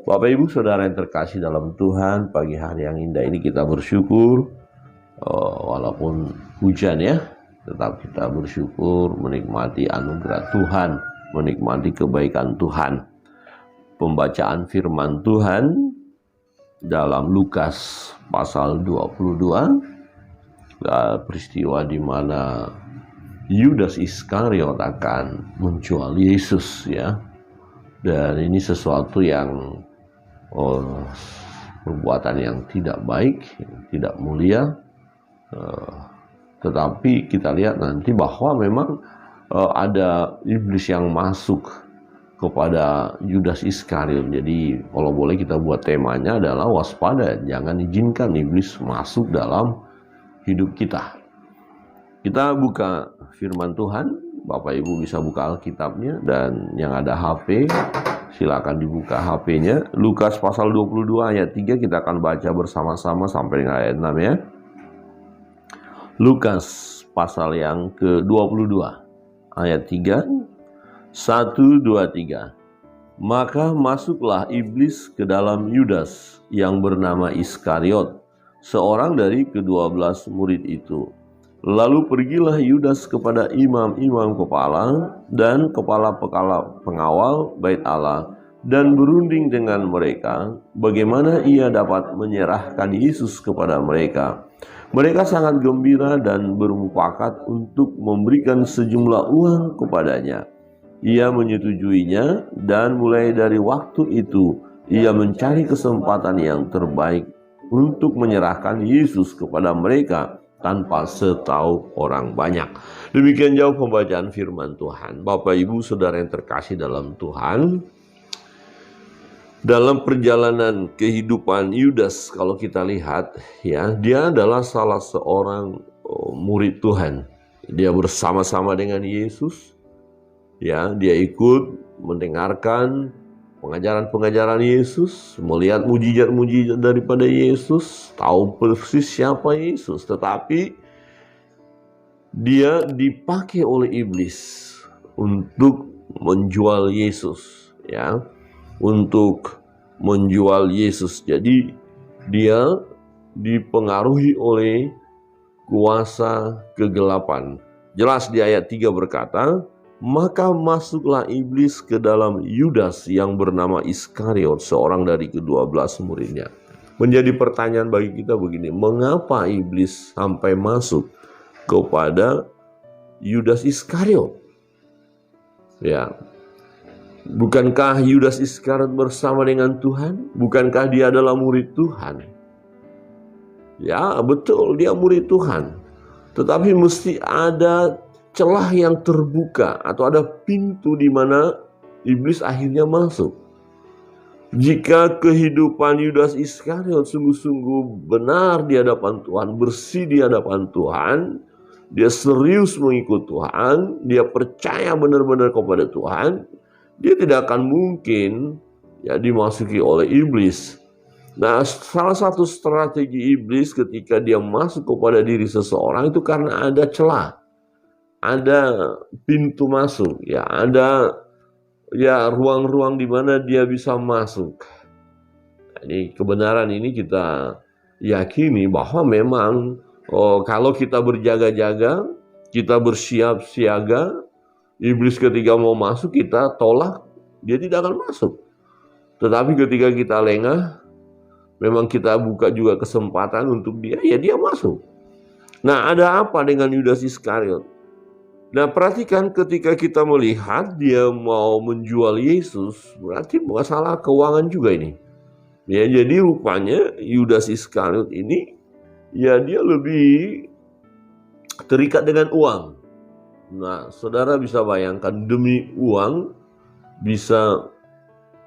Bapak Ibu Saudara yang terkasih dalam Tuhan, pagi hari yang indah ini kita bersyukur, walaupun hujan ya, tetap kita bersyukur menikmati anugerah Tuhan, menikmati kebaikan Tuhan. Pembacaan firman Tuhan dalam Lukas pasal 22, peristiwa di mana Yudas Iskariot akan menjual Yesus ya. Dan ini sesuatu yang perbuatan yang tidak baik, tidak mulia. Tetapi kita lihat nanti bahwa memang ada iblis yang masuk kepada Yudas Iskariot. Jadi kalau boleh kita buat temanya adalah waspada, jangan izinkan iblis masuk dalam hidup kita. Kita buka firman Tuhan. Bapak Ibu bisa buka Alkitabnya, dan yang ada HP silakan dibuka HP-nya. Lukas pasal 22 ayat 3 kita akan baca bersama-sama sampai dengan ayat 6 ya. Lukas pasal yang ke-22 ayat 3. 1, 2, 3. Maka masuklah iblis ke dalam Yudas yang bernama Iskariot, seorang dari ke-12 murid itu. Lalu pergilah Yudas kepada imam-imam kepala dan kepala pengawal bait Allah dan berunding dengan mereka bagaimana ia dapat menyerahkan Yesus kepada mereka. Mereka sangat gembira dan bermufakat untuk memberikan sejumlah uang kepadanya. Ia menyetujuinya, dan mulai dari waktu itu ia mencari kesempatan yang terbaik untuk menyerahkan Yesus kepada mereka tanpa setahu orang banyak. Demikian jauh pembacaan firman Tuhan. Bapak Ibu Saudara yang terkasih dalam Tuhan, dalam perjalanan kehidupan Yudas kalau kita lihat ya, dia adalah salah seorang murid Tuhan. Dia bersama-sama dengan Yesus ya, dia ikut mendengarkan pengajaran-pengajaran Yesus, melihat mujizat-mujizat daripada Yesus, tahu persis siapa Yesus, tetapi dia dipakai oleh iblis untuk menjual Yesus ya, untuk menjual Yesus. Jadi dia dipengaruhi oleh kuasa kegelapan. Jelas di ayat 3 berkata, maka masuklah iblis ke dalam Yudas yang bernama Iskariot, seorang dari ke-12 muridnya. Menjadi pertanyaan bagi kita begini, mengapa iblis sampai masuk kepada Yudas Iskariot? Ya, bukankah Yudas Iskariot bersama dengan Tuhan? Bukankah dia adalah murid Tuhan? Ya, betul, dia murid Tuhan. Tetapi mesti ada celah yang terbuka atau ada pintu di mana iblis akhirnya masuk. Jika kehidupan Yudas Iskariot sungguh-sungguh benar di hadapan Tuhan, bersih di hadapan Tuhan, dia serius mengikut Tuhan, dia percaya benar-benar kepada Tuhan, dia tidak akan mungkin ya dimasuki oleh iblis. Nah, salah satu strategi iblis ketika dia masuk kepada diri seseorang itu karena ada celah. Ada pintu masuk, ya ada ya ruang-ruang di mana dia bisa masuk. Jadi kebenaran ini kita yakini bahwa memang kalau kita berjaga-jaga, kita bersiap siaga, iblis ketika mau masuk kita tolak, dia tidak akan masuk. Tetapi ketika kita lengah, memang kita buka juga kesempatan untuk dia, ya dia masuk. Nah, ada apa dengan Yudas Iskariot? Nah, perhatikan ketika kita melihat dia mau menjual Yesus, berarti masalah keuangan juga ini. Ya, jadi rupanya Yudas Iskariot ini ya dia lebih terikat dengan uang. Nah, saudara bisa bayangkan demi uang bisa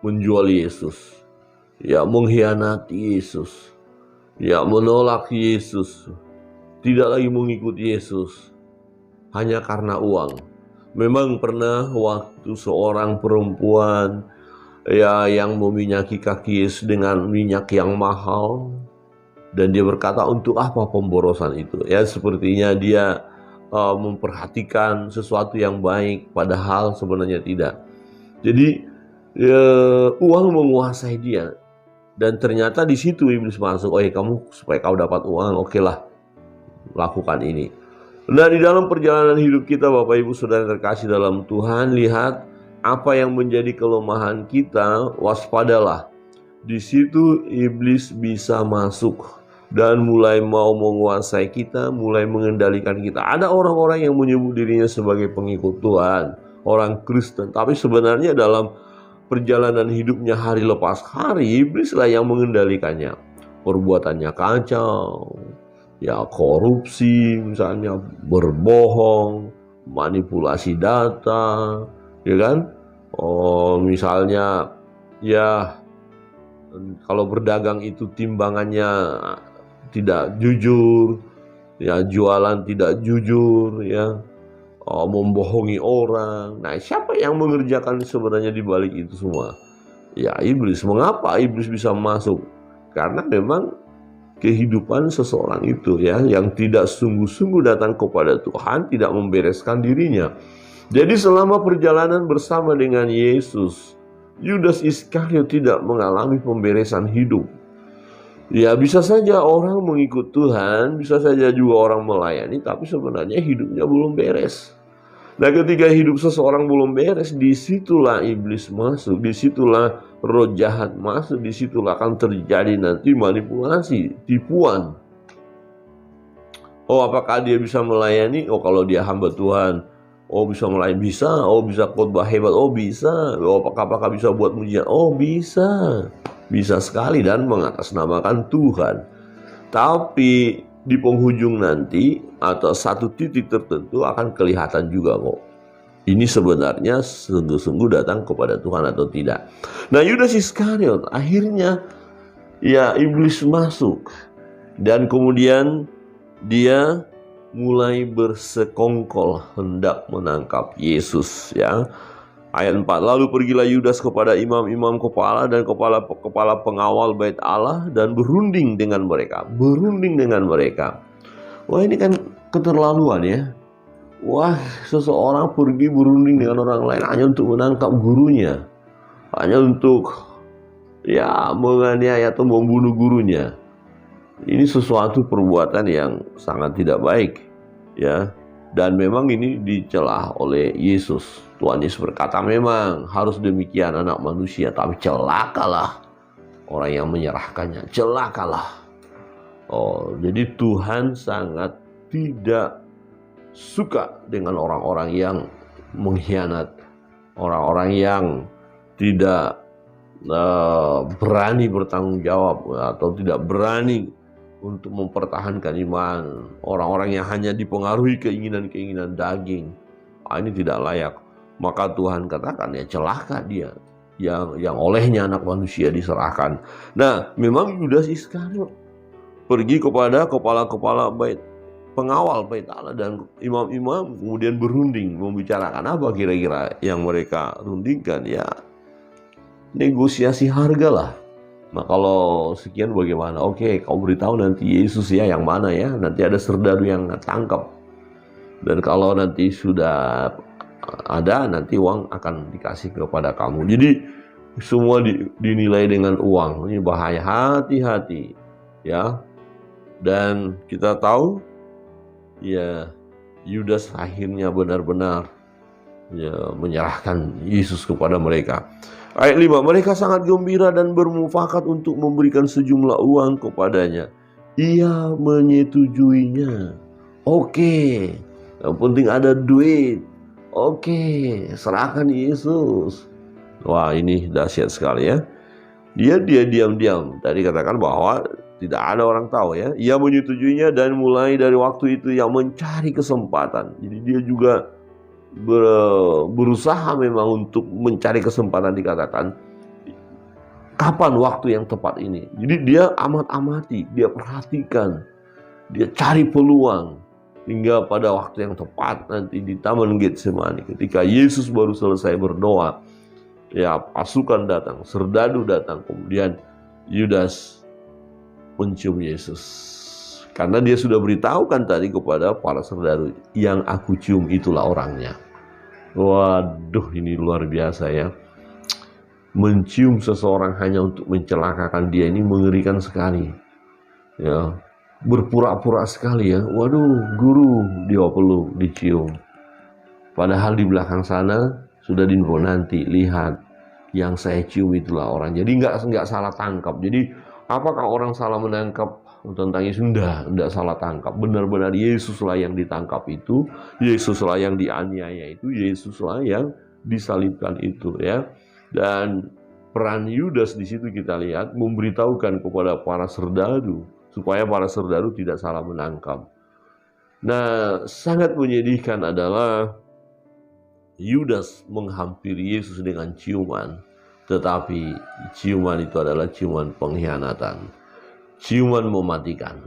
menjual Yesus. Ya, mengkhianati Yesus. Ya, menolak Yesus. Tidak lagi mengikuti Yesus. Hanya karena uang. Memang pernah waktu seorang perempuan ya yang meminyaki kaki Yesus dengan minyak yang mahal, dan dia berkata, untuk apa pemborosan itu? Ya, sepertinya dia memperhatikan sesuatu yang baik, padahal sebenarnya tidak. Jadi ya, uang menguasai dia. Dan ternyata di situ iblis masuk. Oh ya, kamu supaya kau dapat uang, oke lah, lakukan ini. Nah, di dalam perjalanan hidup kita, Bapak Ibu Saudara terkasih dalam Tuhan, lihat apa yang menjadi kelemahan kita, waspadalah. Di situ iblis bisa masuk dan mulai mau menguasai kita, mulai mengendalikan kita. Ada orang-orang yang menyebut dirinya sebagai pengikut Tuhan, orang Kristen, tapi sebenarnya dalam perjalanan hidupnya hari lepas hari, iblislah yang mengendalikannya. Perbuatannya kacau, ya korupsi misalnya, berbohong, manipulasi data, ya kan? Oh, misalnya ya kalau berdagang itu timbangannya tidak jujur, ya jualan tidak jujur, ya membohongi orang. Nah, siapa yang mengerjakan sebenarnya di balik itu semua? Ya iblis. Mengapa iblis bisa masuk? Karena memang kehidupan seseorang itu ya yang tidak sungguh-sungguh datang kepada Tuhan, tidak membereskan dirinya. Jadi selama perjalanan bersama dengan Yesus, Yudas Iskariot tidak mengalami pemberesan hidup. Ya bisa saja orang mengikut Tuhan, bisa saja juga orang melayani, tapi sebenarnya hidupnya belum beres. Nah, ketika hidup seseorang belum beres, disitulah iblis masuk, disitulah roh jahat masuk, disitulah akan terjadi nanti manipulasi, tipuan. Oh, apakah dia bisa melayani? Oh, kalau dia hamba Tuhan, oh bisa melayani, bisa. Oh, bisa khotbah hebat, oh bisa. Oh, apakah bisa buat mujizat? Oh, bisa. Bisa sekali dan mengatasnamakan Tuhan. Tapi di penghujung nanti atau satu titik tertentu akan kelihatan juga kok. Ini sebenarnya sungguh-sungguh datang kepada Tuhan atau tidak. Nah, Yudas Iskariot akhirnya ya iblis masuk dan kemudian dia mulai bersekongkol hendak menangkap Yesus ya. Ayat 4, lalu pergilah Yudas kepada imam-imam kepala dan kepala pengawal bait Allah dan berunding dengan mereka. Wah, ini kan keterlaluan ya. Wah, seseorang pergi berunding dengan orang lain hanya untuk menangkap gurunya. Hanya untuk ya menganiaya atau membunuh gurunya. Ini sesuatu perbuatan yang sangat tidak baik ya. Dan memang ini dicela oleh Yesus. Tuhan Yesus berkata memang harus demikian anak manusia. Tapi celakalah orang yang menyerahkannya. Celakalah. Oh, jadi Tuhan sangat tidak suka dengan orang-orang yang mengkhianat. Orang-orang yang tidak berani bertanggung jawab atau tidak berani untuk mempertahankan iman. Orang-orang yang hanya dipengaruhi keinginan-keinginan daging. Ini tidak layak. Maka Tuhan katakan ya celaka dia yang olehnya anak manusia diserahkan. Nah, memang Yudas Iskariot pergi kepada kepala-kepala bait pengawal bait Allah dan imam-imam, kemudian berunding membicarakan apa kira-kira yang mereka rundingkan. Ya negosiasi harga lah. Nah, kalau sekian bagaimana? Oke, kau beritahu nanti Yesus ya yang mana ya. Nanti ada serdadu yang tangkap. Dan kalau nanti sudah ada, nanti uang akan dikasih kepada kamu. Jadi semua dinilai dengan uang. Ini bahaya, hati-hati ya. Dan kita tahu ya Yudas akhirnya benar-benar ya menyerahkan Yesus kepada mereka. Ayat 5, mereka sangat gembira dan bermufakat untuk memberikan sejumlah uang kepadanya. Ia menyetujuinya. Oke, yang penting ada duit. Oke, serahkan Yesus. Wah, ini dahsyat sekali ya. Dia diam-diam. Tadi katakan bahwa tidak ada orang tahu ya. Ia menyetujuinya dan mulai dari waktu itu ia mencari kesempatan. Jadi dia juga berusaha memang untuk mencari kesempatan, dikatakan kapan waktu yang tepat ini. Jadi dia amati, dia perhatikan, dia cari peluang hingga pada waktu yang tepat nanti di Taman Getsemani ketika Yesus baru selesai berdoa. Ya pasukan datang, serdadu datang, kemudian Yudas mencium Yesus. Karena dia sudah beritahukan tadi kepada para serdadu, yang aku cium itulah orangnya. Waduh, ini luar biasa ya. mencium seseorang hanya untuk mencelakakan dia ini mengerikan sekali. Ya, berpura-pura sekali ya. Waduh, guru dia perlu dicium. Padahal di belakang sana sudah diinfo, nanti lihat yang saya cium itulah orang. Jadi nggak salah tangkap. Jadi apakah orang salah menangkap tentang Yesus? Enggak salah tangkap. Benar-benar Yesuslah yang ditangkap itu, Yesuslah yang dianiaya itu, Yesuslah yang disalibkan itu ya. Dan peran Yudas di situ kita lihat memberitahukan kepada para serdadu supaya para serdadu tidak salah menangkap. Nah, sangat menyedihkan adalah Yudas menghampiri Yesus dengan ciuman, tetapi ciuman itu adalah ciuman pengkhianatan, ciuman mematikan.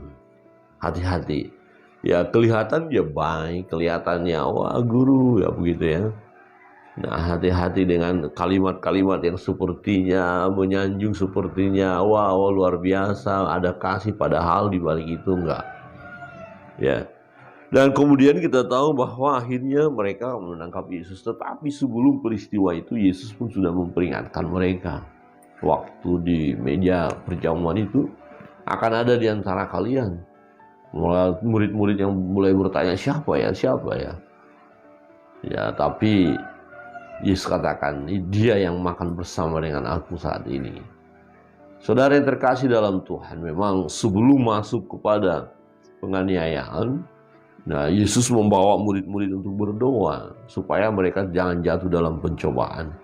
Hati-hati. Ya, kelihatan dia baik, kelihatannya wah guru ya begitu ya. Nah, hati-hati dengan kalimat-kalimat yang sepertinya menyanjung, sepertinya wah luar biasa, ada kasih, padahal di balik itu enggak. Ya. Dan kemudian kita tahu bahwa akhirnya mereka menangkap Yesus. Tetapi sebelum peristiwa itu Yesus pun sudah memperingatkan mereka. Waktu di meja perjamuan itu akan ada di antara kalian murid-murid yang mulai bertanya, siapa ya? Ya, tapi Yesus katakan, dia yang makan bersama dengan aku saat ini. Saudara yang terkasih dalam Tuhan, memang sebelum masuk kepada penganiayaan, nah, Yesus membawa murid-murid untuk berdoa supaya mereka jangan jatuh dalam pencobaan.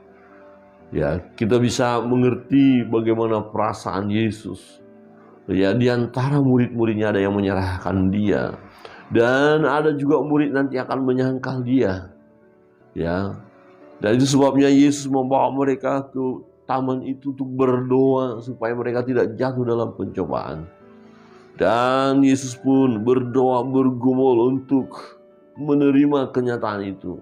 Ya, kita bisa mengerti bagaimana perasaan Yesus. Ya, di antara murid-muridnya ada yang menyerahkan dia, dan ada juga murid nanti akan menyangkal dia. Ya, dan itu sebabnya Yesus membawa mereka ke taman itu untuk berdoa supaya mereka tidak jatuh dalam pencobaan. Dan Yesus pun berdoa bergumul untuk menerima kenyataan itu.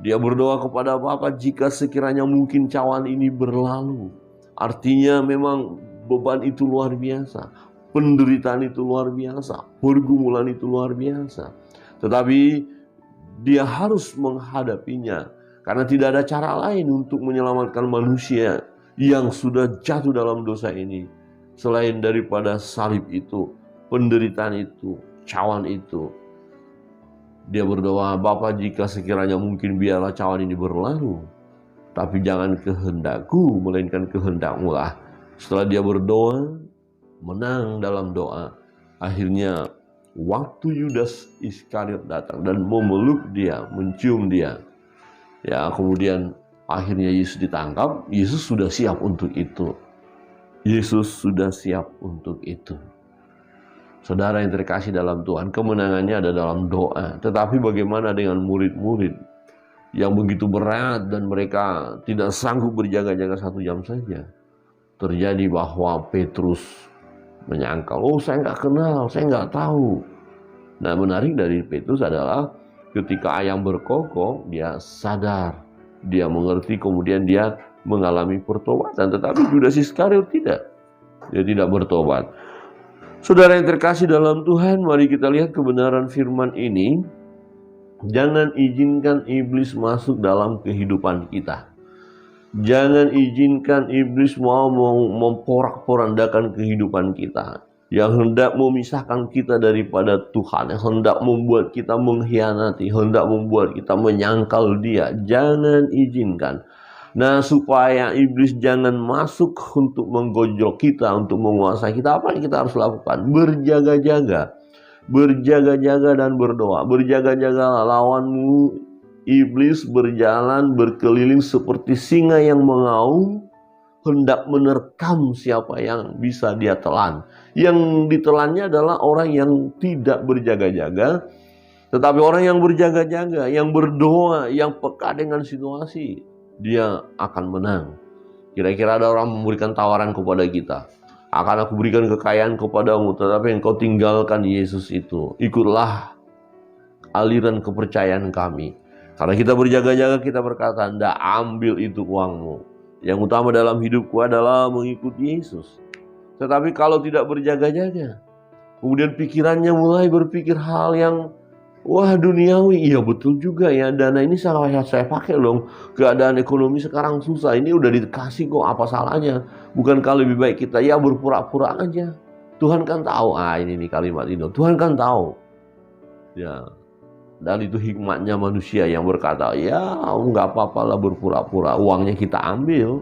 Dia berdoa kepada Bapa, jika sekiranya mungkin cawan ini berlalu. Artinya memang beban itu luar biasa, penderitaan itu luar biasa, pergumulan itu luar biasa. Tetapi dia harus menghadapinya karena tidak ada cara lain untuk menyelamatkan manusia yang sudah jatuh dalam dosa ini selain daripada salib itu, penderitaan itu, cawan itu. Dia berdoa, Bapa, jika sekiranya mungkin biarlah cawan ini berlalu, tapi jangan kehendakku melainkan kehendak-Mu lah. Setelah dia berdoa, menang dalam doa, akhirnya waktu Yudas Iskariot datang dan memeluk dia, mencium dia, ya, kemudian akhirnya Yesus ditangkap. Yesus sudah siap untuk itu. Yesus sudah siap untuk itu. Saudara yang terkasih dalam Tuhan, kemenangannya ada dalam doa. Tetapi bagaimana dengan murid-murid yang begitu berat dan mereka tidak sanggup berjaga-jaga 1 jam saja? Terjadi bahwa Petrus menyangkal, oh saya nggak kenal, saya nggak tahu. Nah, menarik dari Petrus adalah ketika ayam berkokok, dia sadar, dia mengerti, kemudian dia mengalami pertobatan. Tetapi Yudas Iskariot tidak, dia tidak bertobat. Saudara yang terkasih dalam Tuhan, mari kita lihat kebenaran firman ini. Jangan izinkan iblis masuk dalam kehidupan kita. Jangan izinkan iblis mau memporak-porandakan kehidupan kita, yang hendak memisahkan kita daripada Tuhan, yang hendak membuat kita mengkhianati, hendak membuat kita menyangkal Dia. Jangan izinkan. Nah, supaya iblis jangan masuk untuk menggojok kita, untuk menguasai kita, apa yang kita harus lakukan? Berjaga-jaga. Berjaga-jaga dan berdoa. Berjaga-jaga, lawanmu iblis berjalan berkeliling seperti singa yang mengaum, hendak menerkam siapa yang bisa dia telan. Yang ditelannya adalah orang yang tidak berjaga-jaga, tetapi orang yang berjaga-jaga, yang berdoa, yang peka dengan situasi, dia akan menang. Kira-kira ada orang memberikan tawaran kepada kita, akan aku berikan kekayaan kepadamu, tetapi engkau tinggalkan Yesus itu, ikutlah aliran kepercayaan kami. Karena kita berjaga-jaga, kita berkata, ndak, ambil itu uangmu. Yang utama dalam hidupku adalah mengikuti Yesus. Tetapi kalau tidak berjaga-jaga, kemudian pikirannya mulai berpikir hal yang Wah, duniawi, iya betul juga ya. Dana ini saya pakai loh. Keadaan ekonomi sekarang susah. Ini udah dikasih kok, apa salahnya? Bukankah lebih baik kita ya berpura-pura aja? Tuhan kan tahu. Ini nih kalimat ini. Tuhan kan tahu. Ya, dan itu hikmatnya manusia yang berkata, ya nggak apa-apa lah berpura-pura. Uangnya kita ambil.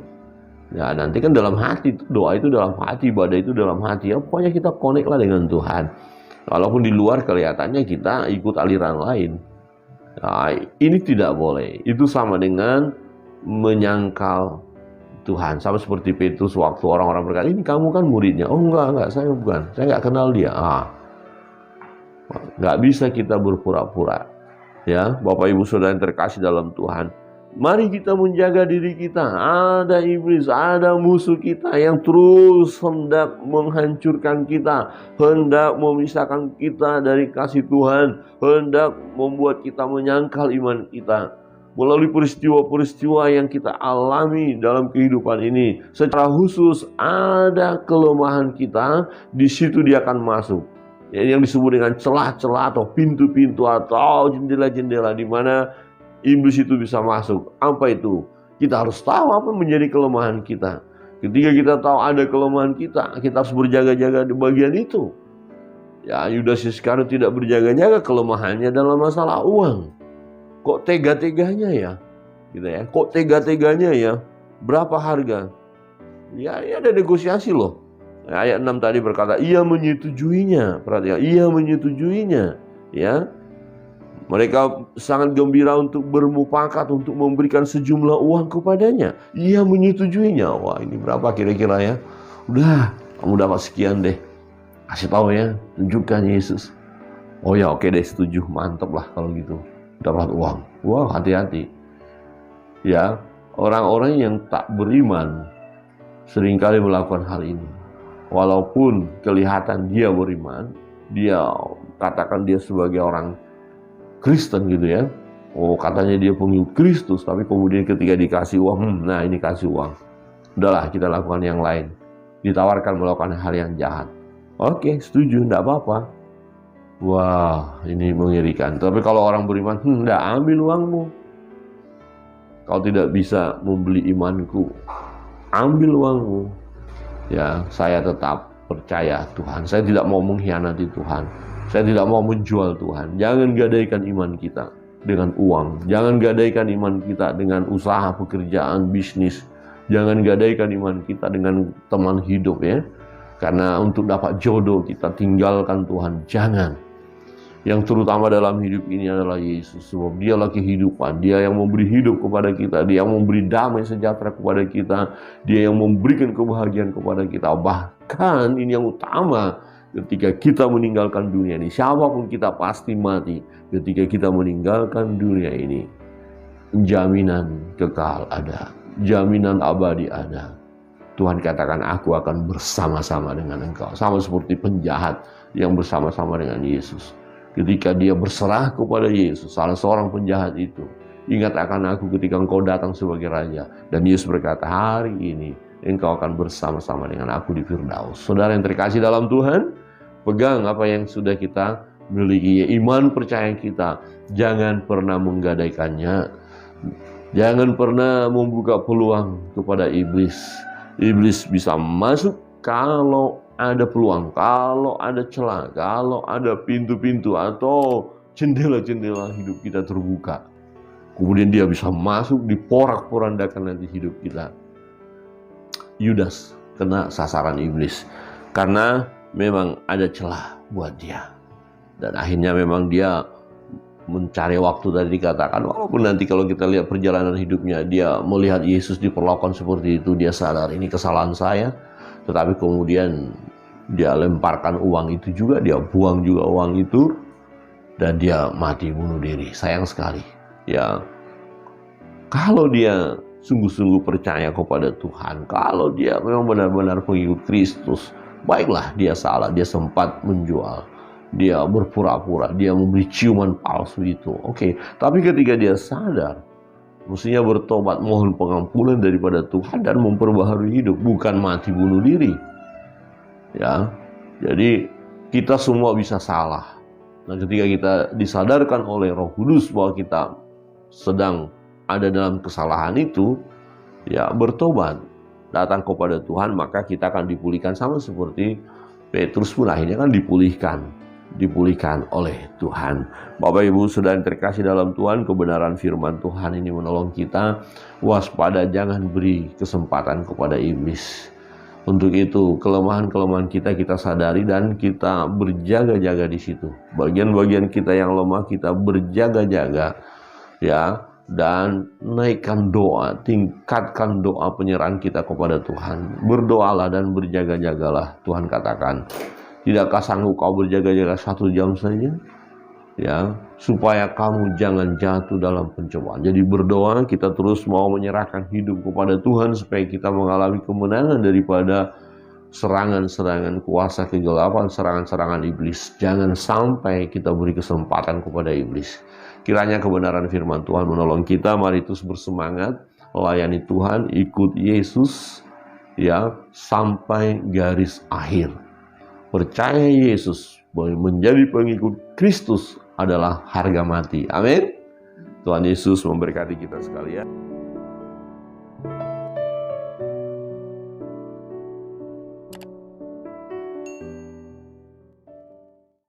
Ya nanti kan dalam hati, doa itu dalam hati, ibadah itu dalam hati. Ya pokoknya kita connect lah dengan Tuhan. Walaupun di luar kelihatannya kita ikut aliran lain. Nah, ini tidak boleh. Itu sama dengan menyangkal Tuhan. Sama seperti Petrus waktu orang-orang berkata, ini kamu kan muridnya. Oh enggak, saya bukan. Saya nggak kenal dia. Nggak bisa kita berpura-pura. Ya, Bapak Ibu Saudara yang terkasih dalam Tuhan. Mari kita menjaga diri kita. Ada iblis, ada musuh kita yang terus hendak menghancurkan kita, hendak memisahkan kita dari kasih Tuhan, hendak membuat kita menyangkal iman kita. Melalui peristiwa-peristiwa yang kita alami dalam kehidupan ini, secara khusus ada kelemahan kita, di situ dia akan masuk. Yang disebut dengan celah-celah atau pintu-pintu atau jendela-jendela di mana iblis itu bisa masuk. Apa itu? Kita harus tahu apa menjadi kelemahan kita. Ketika kita tahu ada kelemahan kita harus berjaga-jaga di bagian itu. Ya, Yudas Iskariot tidak berjaga-jaga, kelemahannya dalam masalah uang. Kok tega-teganya ya? Gitu ya. Kok tega-teganya ya? Berapa harga? Ya ada negosiasi loh. Ayat 6 tadi berkata, ia menyetujuinya. Perhatikan, ia menyetujuinya. Ya. Mereka sangat gembira untuk bermufakat, untuk memberikan sejumlah uang kepadanya. Ia menyetujuinya. Wah, ini berapa kira-kira ya? Udah, kamu dapat sekian deh. Kasih tahu ya, tunjukkan Yesus. Oh ya, oke deh, setuju. Mantap lah kalau gitu. Dapat uang. Wah, hati-hati. Ya, orang-orang yang tak beriman seringkali melakukan hal ini. Walaupun kelihatan dia beriman, dia katakan dia sebagai orang Kristen gitu ya. Oh, katanya dia pengikut Kristus, tapi kemudian ketika dikasih uang, nah ini kasih uang. Udahlah, kita lakukan yang lain. Ditawarkan melakukan hal yang jahat. Oke, setuju, enggak apa-apa. Wah, ini mengerikan. Tapi kalau orang beriman, enggak, ambil uangmu. Kau tidak bisa membeli imanku. Ambil uangmu. Ya, saya tetap percaya Tuhan. Saya tidak mau mengkhianati Tuhan. Saya tidak mau menjual Tuhan. Jangan gadaikan iman kita dengan uang. Jangan gadaikan iman kita dengan usaha, pekerjaan, bisnis. Jangan gadaikan iman kita dengan teman hidup ya. Karena untuk dapat jodoh kita tinggalkan Tuhan. Jangan. Yang terutama dalam hidup ini adalah Yesus. Sebab dialah kehidupan. Dia yang memberi hidup kepada kita. Dia yang memberi damai sejahtera kepada kita. Dia yang memberikan kebahagiaan kepada kita. Bahkan ini yang utama. Ketika kita meninggalkan dunia ini, siapapun kita pasti mati. Ketika kita meninggalkan dunia ini, jaminan kekal ada, jaminan abadi ada. Tuhan katakan, aku akan bersama-sama dengan engkau. Sama seperti penjahat yang bersama-sama dengan Yesus. Ketika dia berserah kepada Yesus, salah seorang penjahat itu, ingat akan aku ketika engkau datang sebagai raja. Dan Yesus berkata, hari ini engkau akan bersama-sama dengan aku di Firdaus. Saudara yang terkasih dalam Tuhan, pegang apa yang sudah kita miliki, iman percaya kita. Jangan pernah menggadaikannya. Jangan pernah membuka peluang kepada iblis. Iblis bisa masuk kalau ada peluang, kalau ada celah, kalau ada pintu-pintu atau jendela-jendela hidup kita terbuka. Kemudian dia bisa masuk di porak-porandakan nanti hidup kita. Yudas kena sasaran iblis karena memang ada celah buat dia. Dan akhirnya memang dia mencari waktu tadi dikatakan, walaupun nanti kalau kita lihat perjalanan hidupnya, dia melihat Yesus diperlakukan seperti itu, dia sadar ini kesalahan saya. Tetapi kemudian dia lemparkan uang itu juga, dia buang juga uang itu, dan dia mati bunuh diri. Sayang sekali. Ya, kalau dia sungguh-sungguh percaya kepada Tuhan, kalau dia memang benar-benar pengikut Kristus, baiklah dia salah, dia sempat menjual, dia berpura-pura, dia memberi ciuman palsu itu. Oke, tapi ketika dia sadar, mestinya bertobat, mohon pengampunan daripada Tuhan dan memperbaharui hidup, bukan mati bunuh diri. Ya, jadi kita semua bisa salah. Nah, ketika kita disadarkan oleh Roh Kudus bahwa kita sedang ada dalam kesalahan itu, ya bertobat, datang kepada Tuhan, maka kita akan dipulihkan sama seperti Petrus pun akhirnya kan dipulihkan oleh Tuhan. Bapak Ibu Saudara yang terkasih dalam Tuhan, kebenaran firman Tuhan ini menolong kita waspada, jangan beri kesempatan kepada iblis. Untuk itu, kelemahan-kelemahan kita sadari dan kita berjaga-jaga di situ. Bagian-bagian kita yang lemah kita berjaga-jaga, ya, dan naikkan doa, tingkatkan doa penyerahan kita kepada Tuhan. Berdoalah dan berjaga-jagalah. Tuhan katakan, tidakkah sanggup kau berjaga-jaga 1 jam saja? Ya, supaya kamu jangan jatuh dalam pencobaan. Jadi berdoa, kita terus mau menyerahkan hidup kepada Tuhan supaya kita mengalami kemenangan daripada serangan-serangan kuasa kegelapan, serangan-serangan iblis. Jangan sampai kita beri kesempatan kepada iblis. Kiranya kebenaran firman Tuhan menolong kita. Mari terus bersemangat melayani Tuhan, ikut Yesus, ya, sampai garis akhir. Percaya Yesus, bahwa menjadi pengikut Kristus adalah harga mati. Amin. Tuhan Yesus memberkati kita sekalian.